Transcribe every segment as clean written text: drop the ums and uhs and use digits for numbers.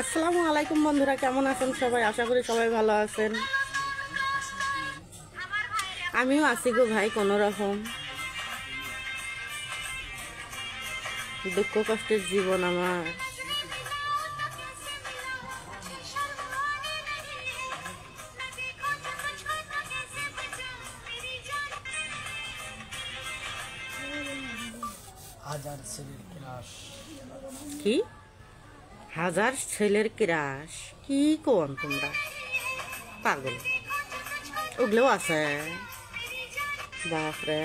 আসসালামু আলাইকুম বন্ধুরা, কেমন আছেন সবাই? আশা করি সবাই ভালো আছেন। আমিও আছি গো ভাই, কোনো রকম। দুঃখ কষ্টের জীবন আমার। কি হাজার ছেলের ক্রাশ? কি কোন তোমরা পাগল? ওগুলোও আছে? বাপরে।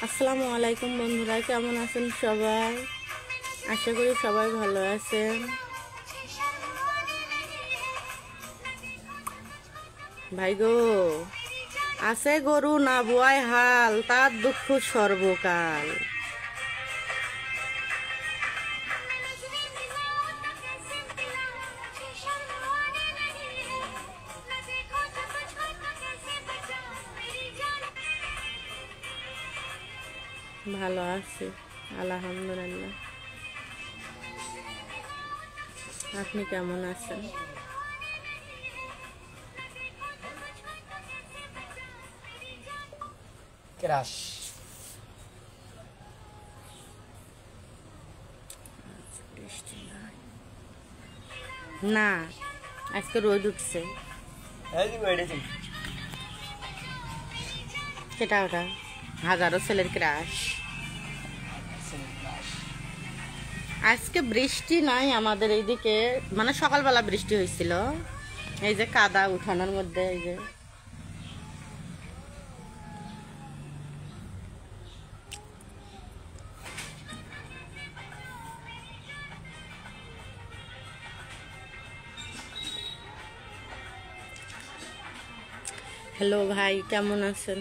আসসালামু আলাইকুম বন্ধুরা, কেমন আছেন সবাই? আশা করি সবাই ভালো আছেন। ভাই গো, আছে গরু না বুয়াই হাল, তার দুঃখ সর্বকাল। ভালো আছি আলহামদুলিল্লাহ। আপনি কেমন আছেন? ক্রাশ না, আজকে রোদ উঠছে। সেটা ওটা হাজারো ছেলের ক্রাশ। আজকে বৃষ্টি নাই আমাদের এইদিকে, মানে সকালবেলা বৃষ্টি হয়েছিল। এই যে কাদা উঠানোর মধ্যে, এই যে হ্যালো ভাই, কেমন আছেন?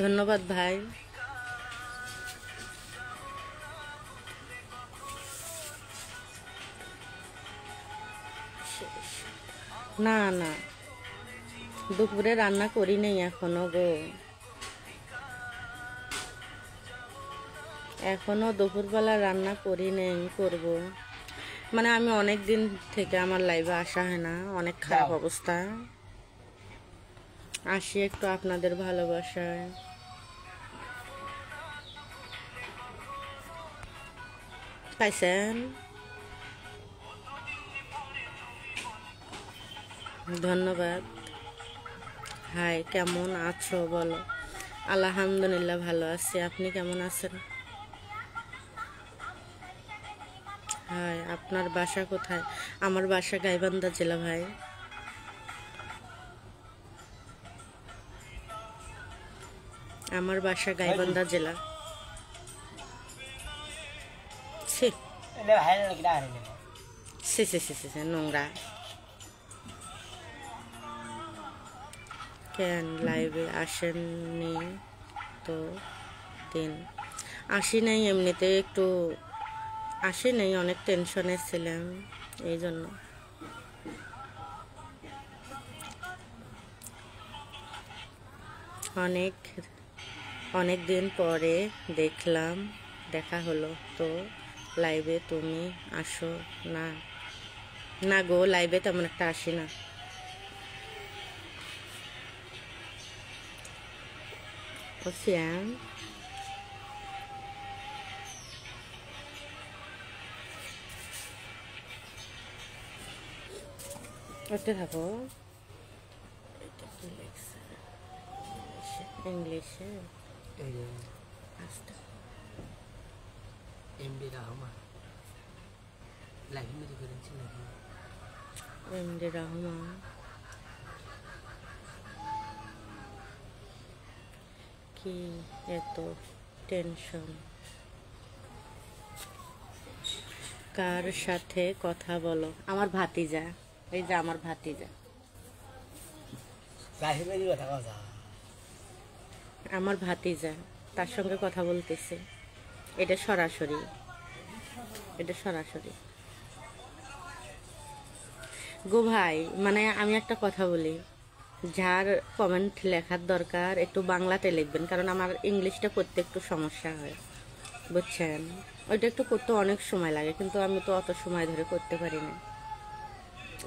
ধন্যবাদ ভাই। না না, দুপুরে রান্না করি নাই এখনো গো। এখনো দুপুরবেলা রান্না করি নেই, করব। মানে আমি অনেক দিন থেকে আমার লাইভে আসা হয় না, অনেক খারাপ অবস্থা। আসি একটু আপনাদের ভালোবাসায়। পাইছেন? ধন্যবাদ। হাই, কেমন আছো বলো? আলহামদুলিল্লাহ ভালো আছি, আপনি কেমন আছেন? হাই, আপনার বাসা কোথায়? আমার বাসা গাইবান্ধা জেলা ভাই। আমার বাসা গাইবান্ধা জেলা। ছি ছি ছি ছি ছি, নোংরা। কেন লাইভে আসেননি তো দিন? আসি নাই, এমনিতে একটু আসি নাই, অনেক টেনশনে ছিলাম এই জন্য। অনেক অনেক দিন পরে দেখলাম, দেখা হলো তো লাইভে, তুমি আসো না? না গো, লাইভে তেমন একটা আসি না। ও শ্যাম, ওতে থাকো। ইংলিশে এমডি রহমান লাইব্রেরি করেছি নাকি? এমডি রহমান। কি এত টেনশন? কার সাথে কথা বলো? আমার ভাতিজা, এই যে আমার ভাতিজা, রাহিমেরই কথা কথা। আমার ভাতিজা, তার সঙ্গে কথা বলতেছে। এটা সরাসরি, এটা সরাসরি। গো ভাই, মানে আমি একটা কথা বলি, যার কমেন্ট লেখার দরকার একটু বাংলাতে লিখবেন, কারণ আমার ইংলিশটা করতে একটু সমস্যা হয়, বুঝছেন? ওইটা একটু করতে অনেক সময় লাগে, কিন্তু আমি তো অত সময় ধরে করতে পারি না,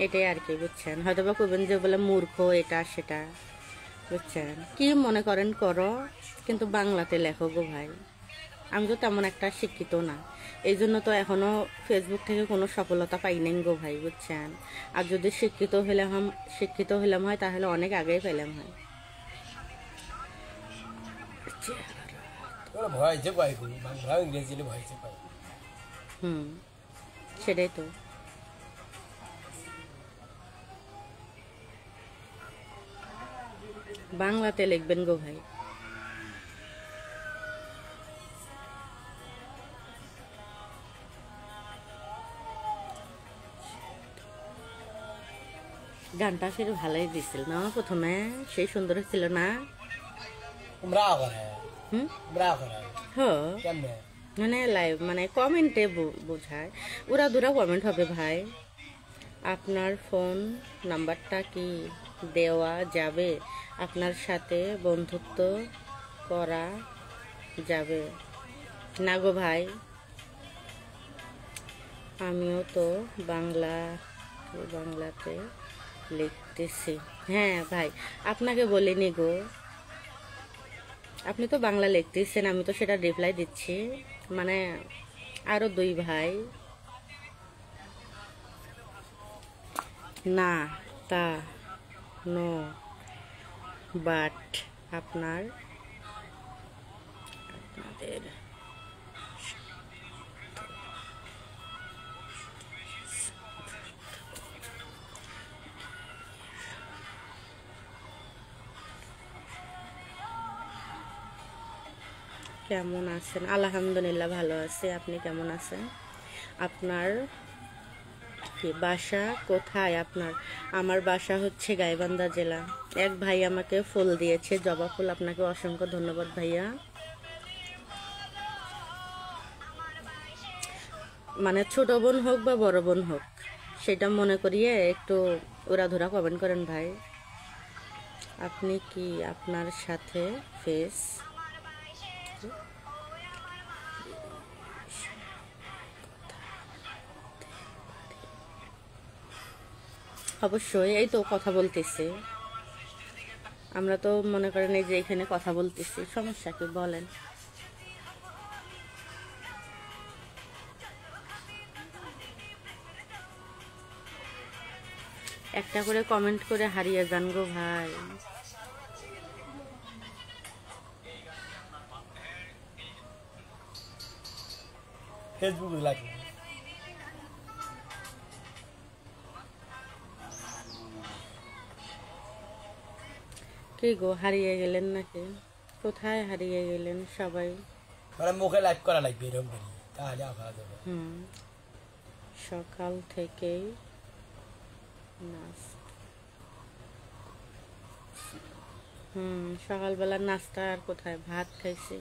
এটাই আর কি, বুঝছেন? হয়তো বা করবেন যে বলে মূর্খ এটা সেটা, বুঝছেন? কি মনে করেন করো, কিন্তু বাংলাতে লেখো গো ভাই। আমি তো তেমন একটা শিক্ষিত না, এই জন্য তো এখনো ফেসবুক থেকে কোনো সফলতা পাই নাই গো ভাই, বুঝছেন? আর যদি শিক্ষিত হইলাম হয় তাহলে অনেক আগেই পেলাম হয়। ওরা ভয় যে পাই বাংলা ইংরেজি ভয় যে পাই। হুম, সেটাই তো। বাংলাতে লিখবেন গো ভাই। গানটা ফের ভালোই দিছিল না প্রথমে, সেই সুন্দর ছিল না? তোমরা করে হুম। তোমরা করে হ, কেমনে? মানে লাইভ মানে কমেন্টে বোঝায়, ওরা দুরা কমেন্ট হবে ভাই। আপনার ফোন নাম্বারটা কি দেওয়া যাবে? আপনার সাথে বন্ধুত্ব করা যাবে? না গো ভাই, আমিও তো বাংলাতে লিখতেছি। হ্যাঁ ভাই, আপনাকে বলিনি গো, আপনি তো বাংলা লিখতেছেন, আমি তো সেটা রিপ্লাই দিচ্ছি। মানে আরো দুই ভাই, না তা নো বাট আপনাদের কেমন আছেন? আলহামদুলিল্লাহ ভালো আছি, আপনি কেমন আছেন? আপনার কি বাসা কোথায় আপনার? আমার বাসা হচ্ছে গাইবান্ধা জেলা। এক ভাই আমাকে ফুল দিয়েছে, জবা ফুল, আপনাকে অসংখ্য ধন্যবাদ ভাইয়া। মানে ছোট বোন হোক বা বড় বোন হোক, সেটা মনে করিয়ে একটু উড়াধুরা কমেন্ট করেন ভাই। আপনি কি আপনার সাথে ফেস অবশ্যই, এই তো কথা বলতেছি, আমরা তো মনে করেন এই যে এখানে কথা বলতেছি, সমস্যা কি বলেন? একটা করে কমেন্ট করে হারিয়ে যান গো ভাই। ফেসবুক লাগে কি গো, হারিয়ে গেলেন নাকি? কোথায় হারিয়ে গেলেন সবাই? মানে মুখে লাইভ করা লাগবে এরকম করি, তাহলে আঁকা যাবে। হুম, সকাল থেকেই নাচ, সকালবেলা নাস্তা আর কোথায়, ভাত খাইছি।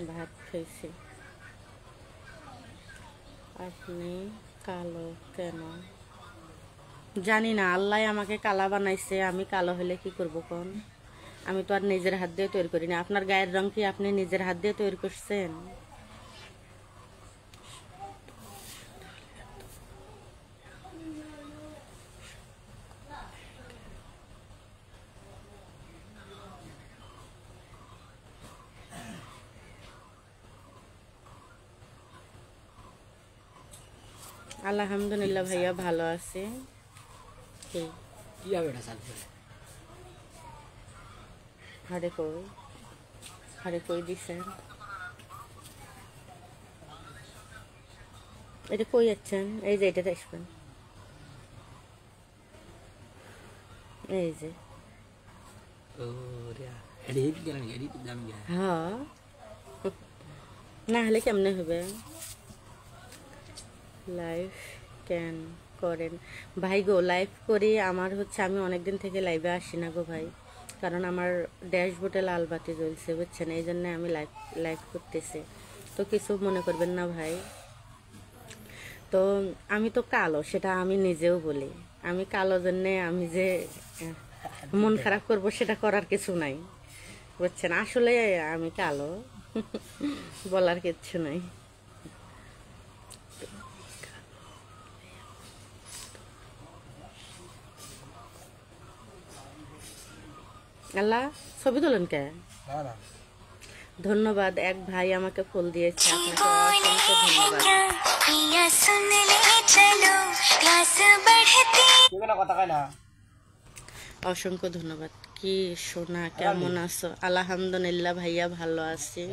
ভাত খাইছি। আপনি কালো কেন? জানি না, আল্লাহ আমাকে কালা বানাইছে, আমি কালো হলে কি করবো কোন? আমি তো আর নিজের হাত দিয়ে তৈরি করি না। আপনার গায়ের রং কি আপনি নিজের হাত দিয়ে তৈরি করছেন? আলহামদুলিল্লাহ ভাইয়া ভালো আছে। কি কি হবে এটা চালবে? হারে কই দিছেন? এটা কই যাচ্ছেন? এই যে এটাতে আসবেন, এই যে এডিট গেলেন এডিট জানি গা হ্যাঁ, না হলে কেমনে হবে? লাইভ ক্যান করেন ভাই গো, লাইভ করি। আমার হচ্ছে আমি অনেকদিন থেকে লাইভে আসি না গো ভাই, কারণ আমার ড্যাশবোর্ডে লাল বাতি জ্বলছে, বুঝছেন? এই জন্য আমি লাইভ লাইভ করতেছি। তো কিছু মনে করবেন না ভাই। তো আমি তো কালো, সেটা আমি নিজেও বলি। আমি কালো জন্যে আমি যে মন খারাপ করব সেটা করার কিছু নাই, বুঝছেন? আসলে আমি কালো, বলার কিচ্ছু নাই। আল্লাহ, ছবি তোলেন কে? না না ধন্যবাদ, এক ভাই আমাকে ফুল দিয়েছে, আপনাকে অসংখ্য ধন্যবাদ। তুই কেন কথা কয় না অসংখ্য ধন্যবাদ। কি সোনা, কেমন আছো? আলহামদুলিল্লাহ ভাইয়া, ভালো আছি।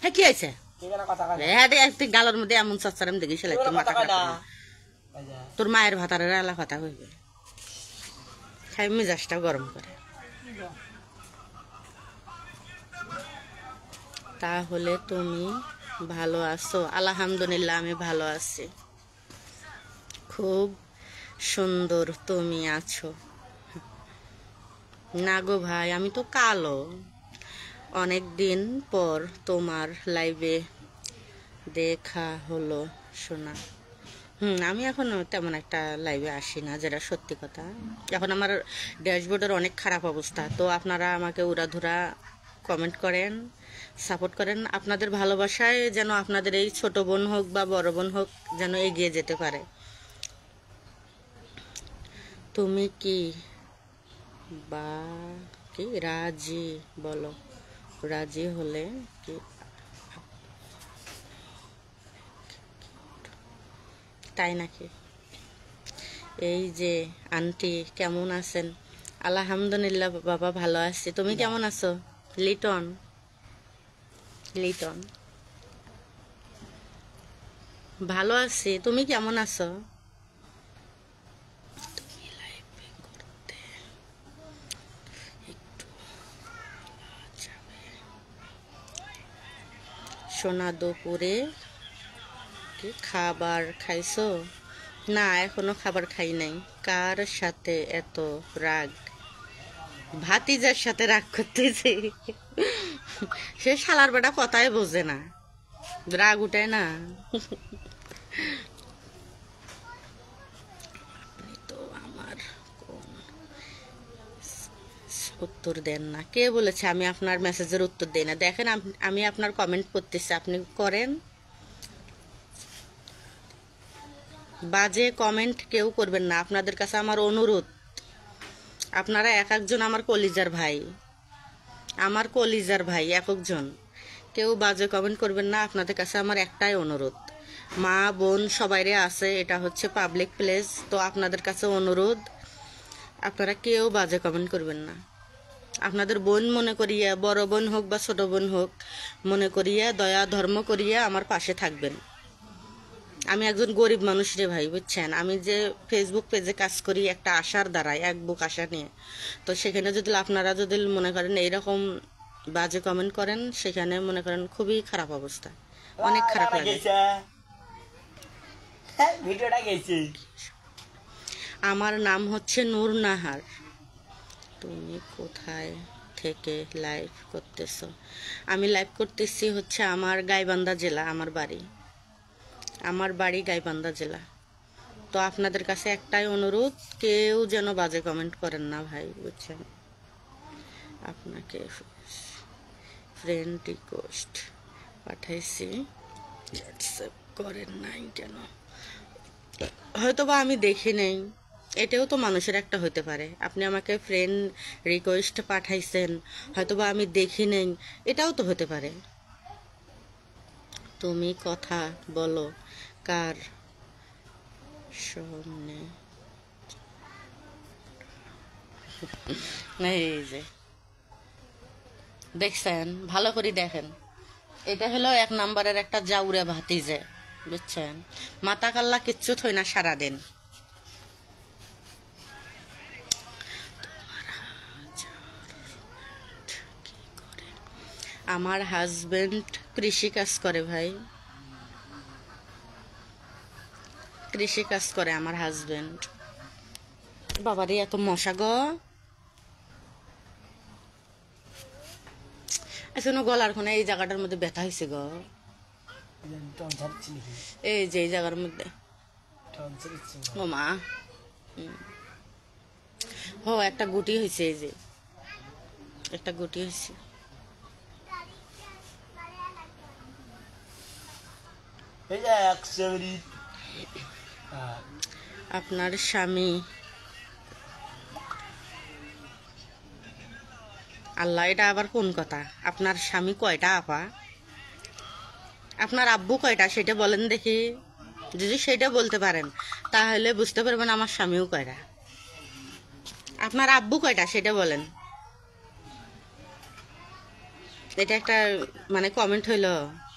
হ্যাঁ, কি হয়েছে? তুই কেন কথা কয় না হ্যাঁ রে, তুই গালার মধ্যে এমন চাচ্চারাম দেখি সেলাই, তোর মাথা কয় না খারাপ করে। তোর মায়ের ভাতারের আলা কথা হইবে, খাই মেজাজটা গরম করে। তাহলে তুমি ভালো আছো? আলহামদুলিল্লাহ আমি ভালো আছি, খুব সুন্দর। তুমি আছো? না গো ভাই, আমি তো কালো। অনেক দিন পর তোমার লাইভে দেখা হলো শোনা। আমি এখন তেমন একটা লাইভে আসি না, যেটা সত্যি কথা। এখন আমার ড্যাশবোর্ডের অনেক খারাপ অবস্থা, তো আপনারা আমাকে উড়াধুরা কমেন্ট করেন, সাপোর্ট করেন। আপনাদের ভালোবাসায় যেন আপনাদের এই ছোট বোন হোক বা বড় বোন হোক যেন এগিয়ে যেতে পারে। তুমি কি বা কি রাজি? বলো, রাজি হলে কি? তাই নাকি? এই যে আন্টি, কেমন আছেন? আলহামদুলিল্লাহ বাবা, ভালো আছি। তুমি কেমন আছো? লিটন, লিটন, ভালো আছি। তুমি কেমন আছো? সোনা, দুপুরে কি খাবার খাইছো? না, এখনো খাবার খাই নাই। কার সাথে এত রাগ? ভাতিজার সাথে রাগ করতেছি। সে শালার বেটা কথাই বোঝে না, রাগ উঠে না। আপনি তো আমার কোন উত্তর দেন না। কে বলেছে আমি আপনার মেসেজের উত্তর দেই না? দেখেন, আমি আপনার কমেন্ট করতেছি, আপনি করেন। বাজে কমেন্ট কেউ করবেন না, আপনাদের কাছে আমার অনুরোধ। আপনারা এক একজন আমার কলিজার ভাই, আমার কলিজার ভাই এক একজন। কেউ বাজে কমেন্ট করবেন না, আপনাদের কাছে আমার একটাই অনুরোধ। মা বোন সবাইরে আছে, এটা হচ্ছে পাবলিক প্লেস, তো আপনাদের কাছে অনুরোধ, আপনারা কেউ বাজে কমেন্ট করবেন না। আপনাদের বোন মনে করিয়া, বড় বোন হোক বা ছোট বোন হোক, মনে করিয়া দয়া ধর্ম করিয়া আমার পাশে থাকবেন। আমি একজন গরিব মানুষ রে ভাই, বুঝছেন? আমি যে ফেসবুক পেজে কাজ করি একটা আশার দ্বারাই, এক বুক আশা নিয়ে। তো সেখানে যদি আপনারা যদি মনে করেন এইরকম বাজে কমেন্ট করেন, সেখানে মনে করেন খুবই খারাপ অবস্থা, অনেক খারাপ লাগে। ভিডিওটা গেছে। আমার নাম হচ্ছে নূর নাহার। তুমি কোথায় থেকে লাইভ করতেছো? আমি লাইভ করতেছি হচ্ছে আমার গাইবান্ধা জেলা, আমার বাড়ি। আমার বাড়ি গাইবান্ধা জেলা। তো আপনাদের কাছে একটাই অনুরোধ, কেউ যেন বাজে কমেন্ট করেন না ভাই, বুঝছেন? আপনাকে ফ্রেন্ড রিকোয়েস্ট পাঠাইছি, হোয়াটসঅ্যাপ করেন নাই কেন? হয়তোবা আমি দেখি নেই, এটাও তো মানুষের একটা হতে পারে। আপনি আমাকে ফ্রেন্ড রিকোয়েস্ট পাঠাইছেন, হয়তোবা আমি দেখি নেই, এটাও তো হতে পারে। তুমি কথা বলো কার সামনে? এই যে দেখছেন, ভালো করে দেখেন, এটা হলো এক নাম্বারের একটা জাউরে ভাতিজে, বুঝছেন? মাথা কাল্লা কিচ্ছু থই না সারাদিন। আমার হাজবেন্ড কৃষি কাজ করে ভাই, কৃষি কাজ করে আমার হাজবেন্ড। বাবারে এত মশা গো, এখনো গলার কোনে এই জায়গাটার মধ্যে ব্যথা হয়েছে গো, এই যে এই জায়গার মধ্যে। ও মা, ও একটা গুটি হয়েছে, এই যে একটা গুটি হয়েছে। আপনার স্বামী, আল্লাহ, এটা আবার কোন কথা? আপনার স্বামী কয়টা আপা? আপনার আব্বু কয়টা সেটা বলেন দেখি। যদি সেটা বলতে পারেন তাহলে বুঝতে পারবেন আমার স্বামীও কয়টা। আপনার আব্বু কয়টা সেটা বলেন। এটা একটা মানে কমেন্ট হইলো,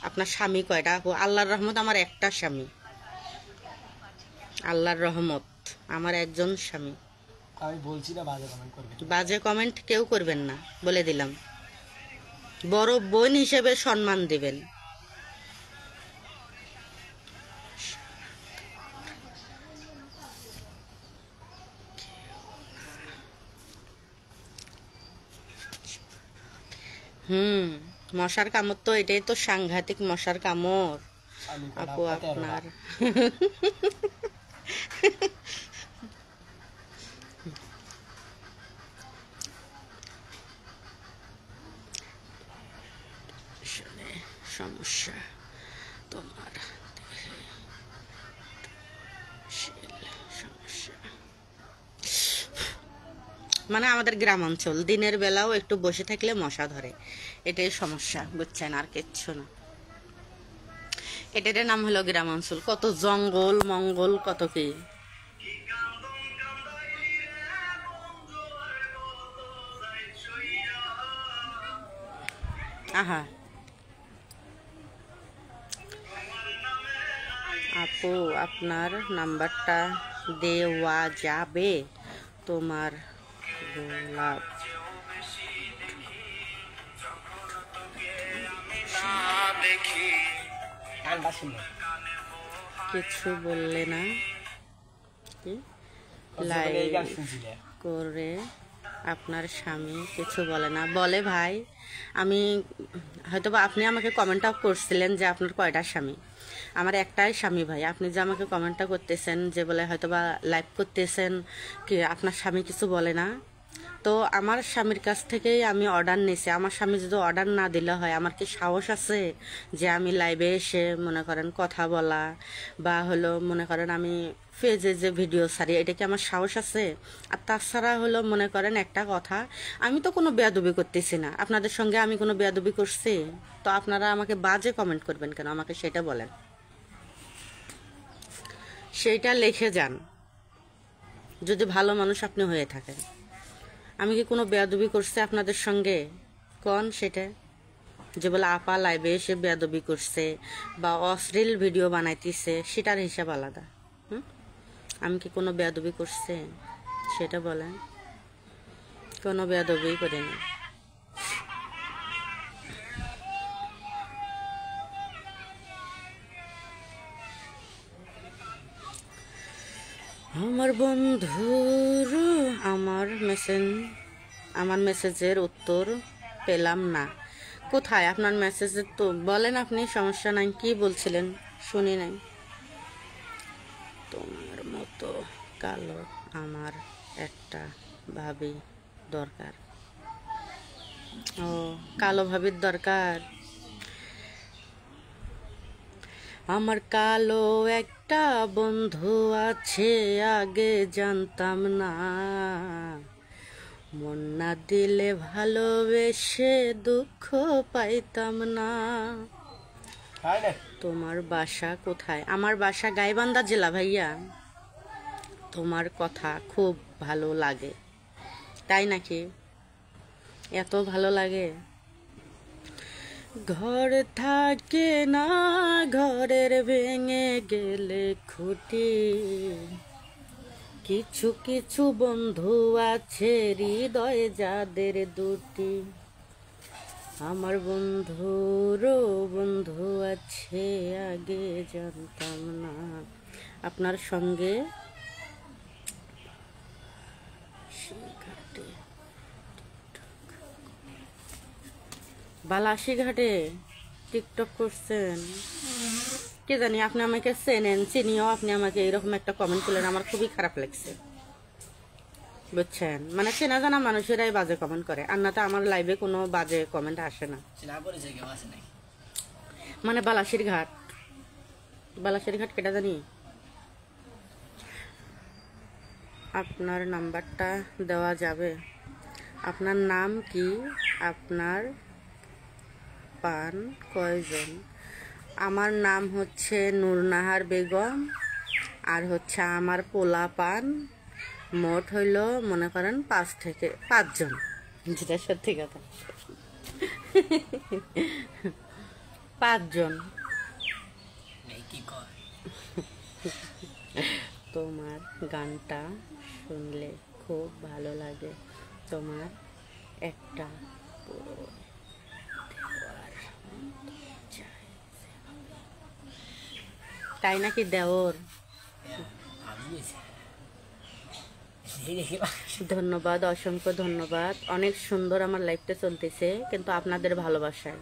আপনার স্বামী কয়টা আপু? আল্লাহর রহমত আমার একটা স্বামী, আল্লাহর রহমত আমার একজন স্বামী। আমি বলছি না বাজে কমেন্ট করবেন, বাজে কমেন্ট কেউ করবেন না, বলে দিলাম। বড় বোন হিসেবে সম্মান দিবেন। মশার কামড় তো এটাই তো সাংঘাতিক মশার কামড় আপু আপনার। সমস্যা তোমার সমস্যা, মানে আমাদের গ্রাম অঞ্চল, দিনের বেলাও একটু বসে থাকলে মশা ধরে, এটাই সমস্যা, বুঝছেন? আর কিচ্ছু না। এটার নাম হলো গ্রাম অঞ্চল। কত জঙ্গল মঙ্গল, কত কি। আহা আপু, আপনার নাম্বারটা দেওয়া যাবে? তোমার গোলাপ কিছু বললে না কি? লাইভ করে আপনার স্বামী কিছু বলে না? বলে ভাই, আমি হয়তোবা আপনি আমাকে কমেন্টটা করছিলেন যে আপনার কয়টা স্বামী। আমার একটাই স্বামী ভাই। আপনি যে আমাকে কমেন্টটা করতেছেন যে বলে হয়তোবা লাইভ করতেছেন কি আপনার স্বামী কিছু বলে না, তো আমার স্বামীর কাছ থেকেই আমি অর্ডার নিয়েছি। আমার স্বামী যদি অর্ডার না দিলে হয়, আমার কি সাহস আছে যে আমি লাইভে এসে মনে করেন কথা বলা, বা হলো মনে করেন আমি পেজে যে ভিডিও ছাড়ি, এটা কি আমার সাহস আছে? আর তাছাড়া হলো মনে করেন একটা কথা, আমি তো কোনো বেয়াদবি করতেছি না, আপনাদের সঙ্গে আমি কোনো বেয়াদবি করছি? তো আপনারা আমাকে বাজে কমেন্ট করবেন কেন? আমাকে সেটা বলেন, সেইটা লিখে যান যদি ভালো মানুষ আপনি হয়ে থাকেন। আমি কি কোনো বেয়াদবি করছি আপনাদের সঙ্গে? কোন সেটা যে বলে আপা লাইভে এসে বেয়াদবি করছে বা অশ্লীল ভিডিও বানাইতেছে, সেটার হিসাব আলাদা। আমি কি কোনো বেয়াদবি করছে সেটা বলেন। কোনো বেয়াদবি করিনি। আমার বন্ধুর আমার মেসেজের উত্তর পেলাম না। কোথায় আপনার মেসেজের? তো বলেন আপনি, সমস্যা নাই। কি বলছিলেন শুনি নাই। তোমার মতো কালো আমার একটা ভাবি দরকার। ও, কালো ভাবির দরকার। আমার কালো একটা বন্ধু আছে, আগে জানতাম না, মন না দিলে ভালোবেসে দুঃখ পাইতাম না। তোমার বাসা কোথায়? আমার বাসা গাইবান্ধা জেলা ভাইয়া। তোমার কথা খুব ভালো লাগে। তাই নাকি? এত ভালো লাগে? ঘর থাকে না, ঘরের ভেঙে গেলে খুঁটি, কিছু কিছু বন্ধু আছে হৃদয়ে যাদের দুটি। আমার বন্ধুরও বন্ধু আছে, আগে জানতাম না। আপনার সঙ্গে বালাসীঘাটে টিকটক করছেন, কে জানি আপনি আমাকে চেনেন, চিনিও আপনি আমাকে এরকম একটা কমেন্ট করলেন, আমার খুবই খারাপ লাগছে, বুঝছেন? মানে চেনা জানা মানুষেরাই বাজে কমেন্ট করে, আর না তো আমার লাইভে কোনো বাজে কমেন্ট আসে না। মানে বালাসীর ঘাট কেটা জানি। আপনার নাম্বারটা দেওয়া যাবে? আপনার নাম কি? আপনার পান কয়জন? আমার নাম হচ্ছে নূরনাহার বেগম, আর হচ্ছে আমার পোলা পান মোট হইল মনে করেন 5 জন, যেটা সত্যি কথা। 5 জন। তোমার গানটা শুনলে খুব ভালো লাগে, তোমার একটা তাই নাকি দেওর? ধন্যবাদ, অসংখ্য ধন্যবাদ। অনেক সুন্দর আমার লাইফটা চলতেছে, কিন্তু আপনাদের ভালোবাসায়,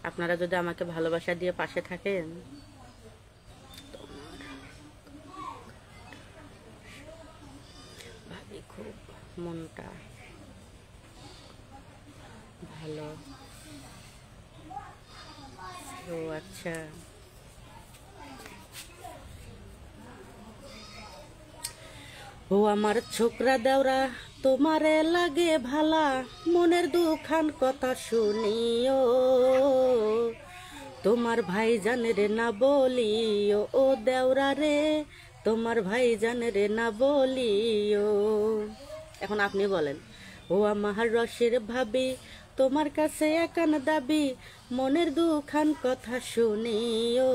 আপনারা যদি আমাকে ভালোবাসা দিয়ে পাশে থাকেন, ভাবি খুব মনটা ভালো। ও আচ্ছা, ও আমার ছোকরা দেওরা তোমারে লাগে ভালা, মনের দুখান কথা শুনিও, তোমার ভাই জানে রে না বলিও, ও দেওরা রে তোমার ভাই জানে রে না বলিও। এখন আপনি বলেন, ও আমার রসের ভাবি তোমার কাছে একান দাবি, মনের দুখান কথা শুনিও,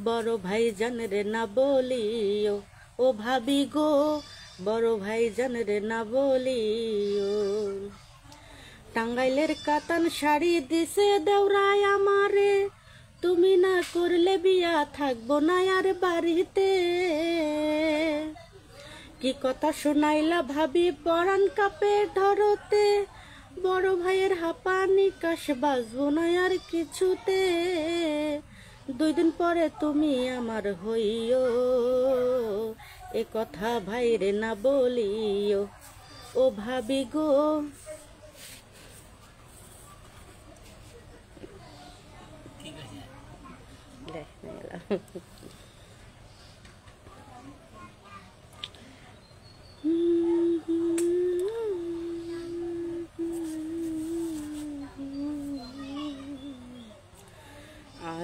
বড় ভাই জানে রে না বলিও, ও ভাবি গো বড় ভাই জানে রে না বলিও। টাঙ্গাইলের কাতান শাড়ি দিছে দেওরায় আমারে, তুমি না করলে বিয়া থাকবো না আর বাড়িতে, কি কথা শোনাইলা ভাবি পরাণ কাপে ধরতে, বড় ভাইয়ের হাপা নিকাশ বাজবো না আর কিছুতে, 2 দিন পরে তুমি আমার হইও, এ কথা ভাইরে না বলিও, ও ভাবি গো।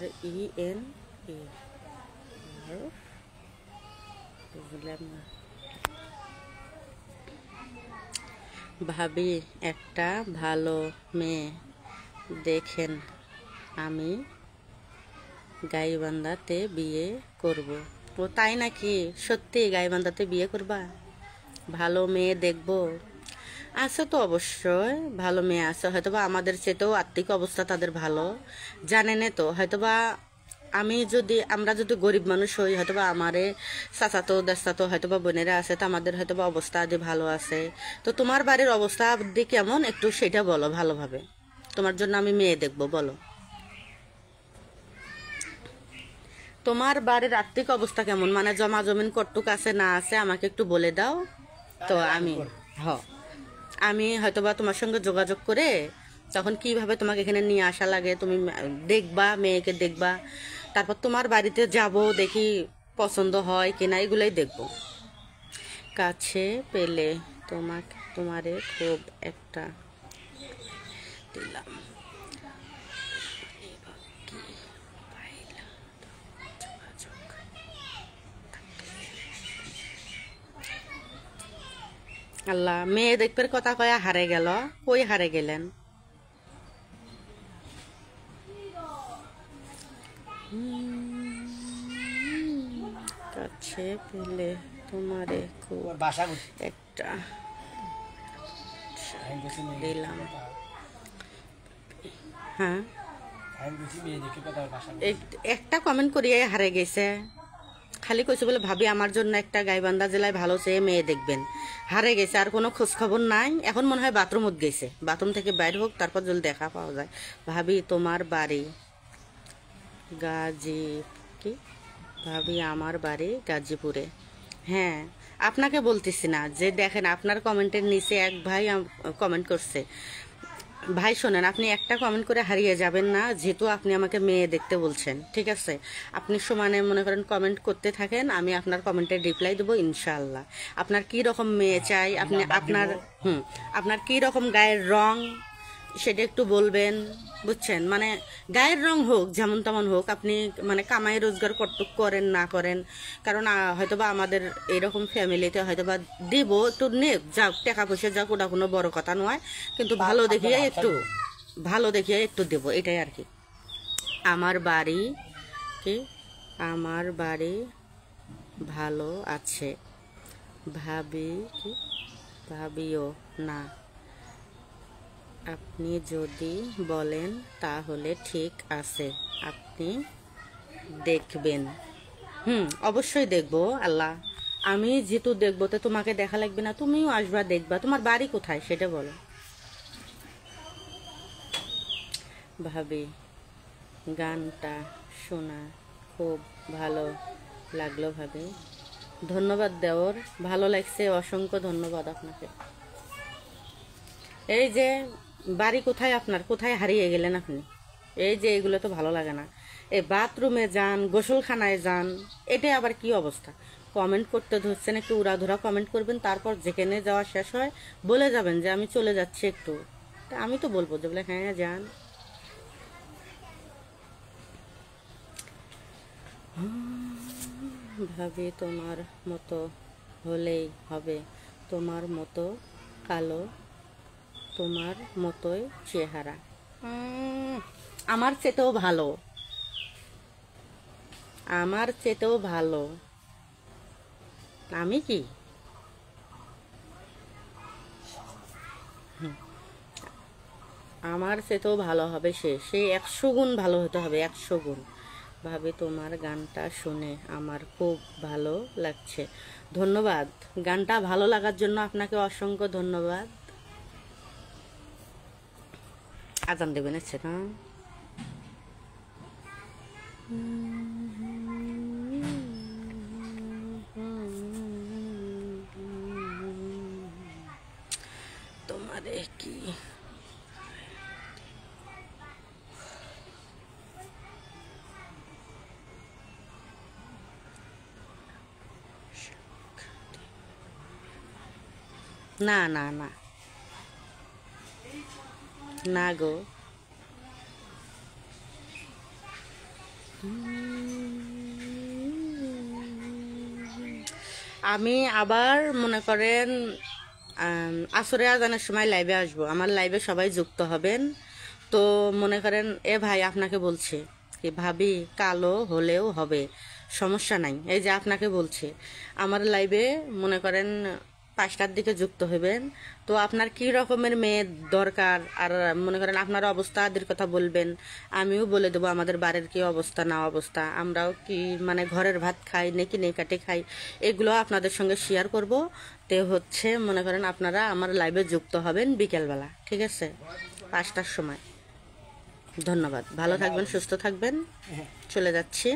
RENA বুঝলাম না। ভাবি একটা ভালো মেয়ে দেখেন, আমি গাইবান্ধাতে বিয়ে করব। ও তাই নাকি? সত্যি গাইবান্ধাতে বিয়ে করবা? ভালো মেয়ে দেখবো? আছে তো অবশ্যই ভালো মেয়ে আছে, হয়তোবা আমাদের চেয়েও আর্থিক অবস্থা তাদের ভালো, জানেনে তো। হয়তোবা আমরা যদি গরিব মানুষ হই, হয়তোবা আমারে চাচাতো দেশাতো হয়তোবা বোনেরা আছে, তো আমাদের হয়তোবা অবস্থা আদি ভালো আছে। তো তোমার বাড়ির অবস্থা আদি কেমন একটু সেটা বলো ভালোভাবে, তোমার জন্য আমি মেয়ে দেখবো। বলো তোমার বাড়ির আর্থিক অবস্থা কেমন, মানে জমা জমিন কটুক আছে না আছে আমাকে একটু বলে দাও, তো আমি হয়তোবা তোমার সঙ্গে যোগাযোগ করে তখন কিভাবে তোমাকে এখানে নিয়ে আসা লাগে তুমি দেখবা, মেয়েকে দেখবা, তারপর তোমার বাড়িতে যাব, দেখি পছন্দ হয় কিনা এগুলাই দেখব। কাছে পেলে তোমারে খুব একটা দিলাম। আল্লাহ, মেয়ে দেখবার কথা কয়া হারে গেল, কই হারে গেলেন? কাছে পেলে তোমারে খুব একটা দিলাম। হ্যাঁ, আমি বুঝি মেয়ে দেখে কথা ভাষা একটা কমেন্ট করিয়ে হারে গেছে, খালি কইছে বলে ভাবি আমার জন্য একটা গাইবান্ধা জেলায় ভালো চেয়ে মেয়ে দেখবেন, হারে গেছে, আর কোনো খোঁজ খবর নাই। এখন মনে হয় বাথরুমত গেছে, বাথরুম থেকে বাইর হোক তারপর যদি দেখা পাওয়া যায়। ভাবি তোমার বাড়ি গাজী কি ভাবি আমার বাড়ি গাজীপুরে। হ্যাঁ, আপনাকে বলতেছি না যে দেখেন আপনার কমেন্টের নিচে এক ভাই কমেন্ট করছে। ভাই শোনেন, আপনি একটা কমেন্ট করে হারিয়ে যাবেন না, যেহেতু আপনি আমাকে মেয়ে দেখতে বলছেন, ঠিক আছে? আপনি সমানে মনে করেন কমেন্ট করতে থাকেন, আমি আপনার কমেন্টের রিপ্লাই দেবো ইনশাআল্লাহ। আপনার কি রকম মেয়ে চাই, আপনি আপনার কি রকম গায়ের রং সেটা একটু বলবেন, বুঝছেন? মানে গায়ের রং হোক যেমন তেমন হোক, আপনি মানে কামাই রোজগার কতটুক করেন না করেন, কারণ হয়তোবা আমাদের এরকম ফ্যামিলিতে হয়তোবা দিব একটু নেক যাক, টাকা পয়সা যাক, ওটা কোনো বড় কথা নয়, কিন্তু ভালো দেখিয়ে একটু দেব, এটাই আর কি। আমার বাড়ি কি আমার বাড়ি ভালো আছে, ভাবি কি ভাবিও না, আপনি যদি বলেন তাহলে ঠিক আছে, আপনি দেখবেন। অবশ্যই দেখবো আল্লাহ, আমি যেহেতু দেখবো তো তোমাকে দেখা লাগবে না, তুমিও আসবা দেখবা। তোমার বাড়ি কোথায় সেটা বলো। ভাবি গানটা শোনা খুব ভালো লাগলো ভাবি। ধন্যবাদ দেওর, ভালো লাগছে, অসংখ্য ধন্যবাদ আপনাকে। এই যে বাড়ি কোথায় আপনার, কোথায় হারিয়ে গেলেন আপনি? এই যে এগুলো তো ভালো লাগে না, এই বাথরুমে যান, গোসলখানায় যান, এটা আবার কি অবস্থা? কমেন্ট করতে ধরছেন, একটু উড়াধুরা কমেন্ট করবেন, তারপর যেখানে যাওয়া শেষ হয় বলে যাবেন যে আমি চলে যাচ্ছি একটু, তা আমি তো বলবো যে বলে হ্যাঁ যান। ভাবি তোমার মতো হলেই হবে, তোমার মতো কালো, তোমার মতোই চেহারা। আমার চেতেও ভালো, আমার চেতেও ভালো। আমি কি আমার চেতেও ভালো হবে, সে 100 গুণ ভালো হতে হবে, 100 গুণ। ভাবি তোমার গানটা শুনে আমার খুব ভালো লাগছে। ধন্যবাদ, গানটা ভালো লাগার জন্য আপনাকে অসংখ্য ধন্যবাদ। আজান দেবেন এসছে না? তোমারে কি না না না না গো, আমি আবার মনে করেন আসরে আজানের সময় লাইভে আসবো, আমার লাইভে সবাই যুক্ত হবেন। তো মনে করেন ভাই আপনাকে বলছে কি ভাবি কালো হলেও হবে, সমস্যা নাই। এই যে আপনাকে বলছে আমার লাইভে মনে করেন 5টার দিকে যুক্ত হবেন। তো আপনার কি রকমের মেয়ে দরকার, আর মনে করেন আপনার অবস্থা আদির কথা বলবেন, আমিও বলে দেবো আমাদের বাড়ির কি অবস্থা না অবস্থা, আমরাও কি মানে ঘরের ভাত খাই নাকি নেই কাটে খাই, এগুলো আপনাদের সঙ্গে শেয়ার করব। তে হচ্ছে মনে করেন আপনারা আমার লাইভে যুক্ত হবেন বিকেলবেলা, ঠিক আছে, 5টার সময়। ধন্যবাদ, ভালো থাকবেন, সুস্থ থাকবেন, চলে যাচ্ছি।